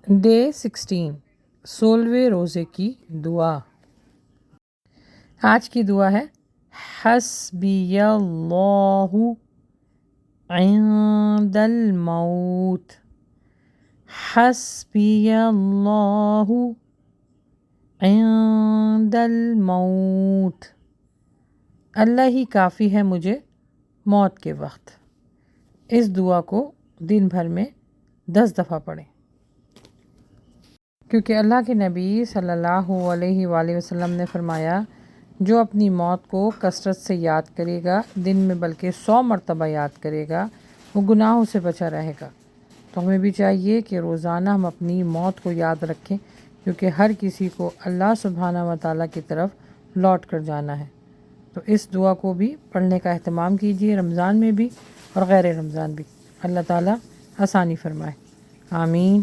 Day 16 16ویں روزے کی دعا۔ آج کی دعا ہے حسبی اللہ عند الموت، حسبی اللہ عند الموت، اللہ ہی کافی ہے مجھے موت کے وقت۔ اس دعا کو دن بھر میں 10 دفعہ پڑھیں، کیونکہ اللہ کے نبی صلی اللہ علیہ وآلہ وسلم نے فرمایا جو اپنی موت کو کثرت سے یاد کرے گا، دن میں بلکہ 100 مرتبہ یاد کرے گا، وہ گناہوں سے بچا رہے گا۔ تو ہمیں بھی چاہیے کہ روزانہ ہم اپنی موت کو یاد رکھیں، کیونکہ ہر کسی کو اللہ سبحانہ و تعالیٰ کی طرف لوٹ کر جانا ہے۔ تو اس دعا کو بھی پڑھنے کا اہتمام کیجیے، رمضان میں بھی اور غیر رمضان بھی۔ اللہ تعالیٰ آسانی فرمائے، آمین۔